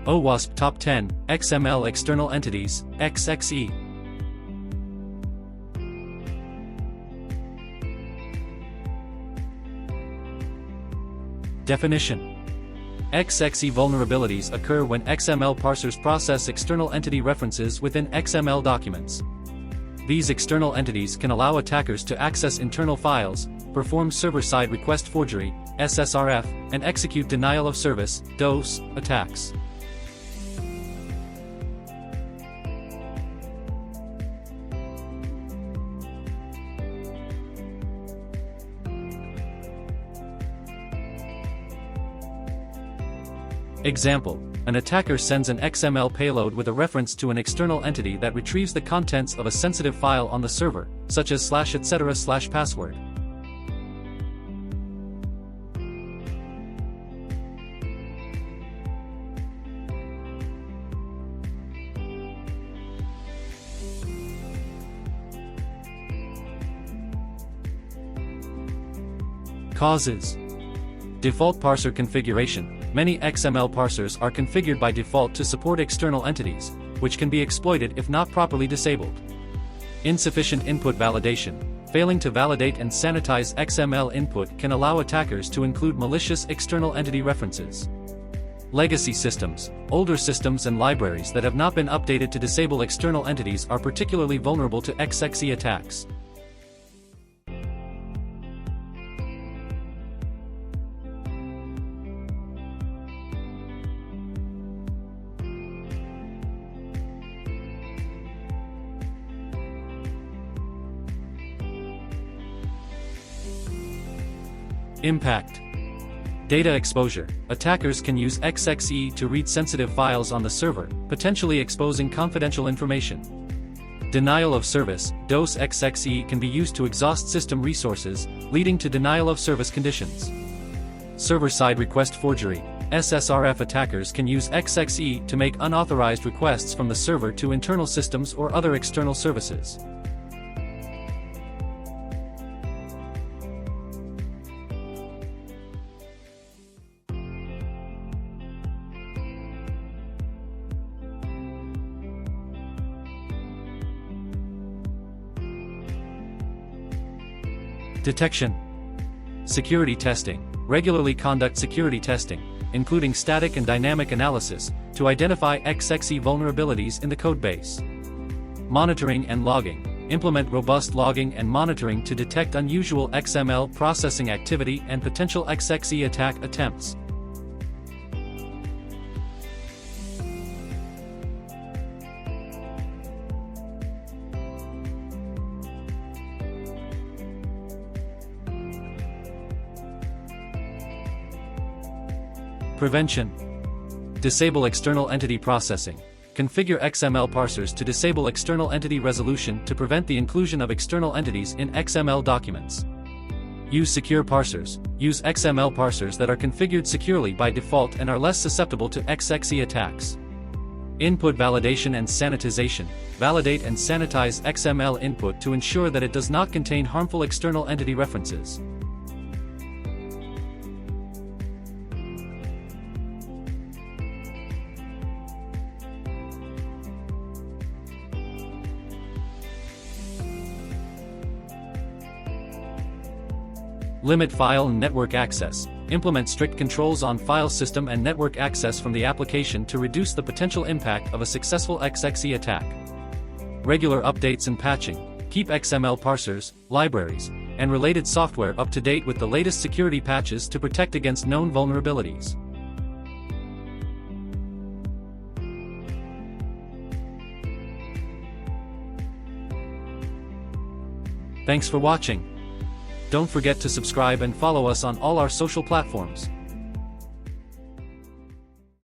OWASP Top 10, XML External Entities, XXE. Definition. XXE vulnerabilities occur when XML parsers process external entity references within XML documents. These external entities can allow attackers to access internal files, perform server-side request forgery, SSRF, and execute denial of service, DOS, attacks. Example: an attacker sends an XML payload with a reference to an external entity that retrieves the contents of a sensitive file on the server, such as /etc/password. Causes. Default parser configuration. Many XML parsers are configured by default to support external entities, which can be exploited if not properly disabled. Insufficient input validation. Failing to validate and sanitize XML input can allow attackers to include malicious external entity references. Legacy systems. Older systems and libraries that have not been updated to disable external entities are particularly vulnerable to XXE attacks. Impact. Data exposure. Attackers can use XXE to read sensitive files on the server, potentially exposing confidential information. Denial of service. DOS XXE can be used to exhaust system resources, leading to denial of service conditions. Server-side request forgery. SSRF attackers can use XXE to make unauthorized requests from the server to internal systems or other external services. Detection. Security testing. Regularly conduct security testing, including static and dynamic analysis, to identify XXE vulnerabilities in the codebase. Monitoring and logging. Implement robust logging and monitoring to detect unusual XML processing activity and potential XXE attack attempts. Prevention. Disable external entity processing. Configure XML parsers to disable external entity resolution to prevent the inclusion of external entities in XML documents. Use secure parsers. Use XML parsers that are configured securely by default and are less susceptible to XXE attacks. Input validation and sanitization. Validate and sanitize XML input to ensure that it does not contain harmful external entity references. Limit file and network access. Implement strict controls on file system and network access from the application to reduce the potential impact of a successful XXE attack. Regular updates and patching. Keep XML parsers, libraries, and related software up to date with the latest security patches to protect against known vulnerabilities. Thanks for watching. Don't forget to subscribe and follow us on all our social platforms.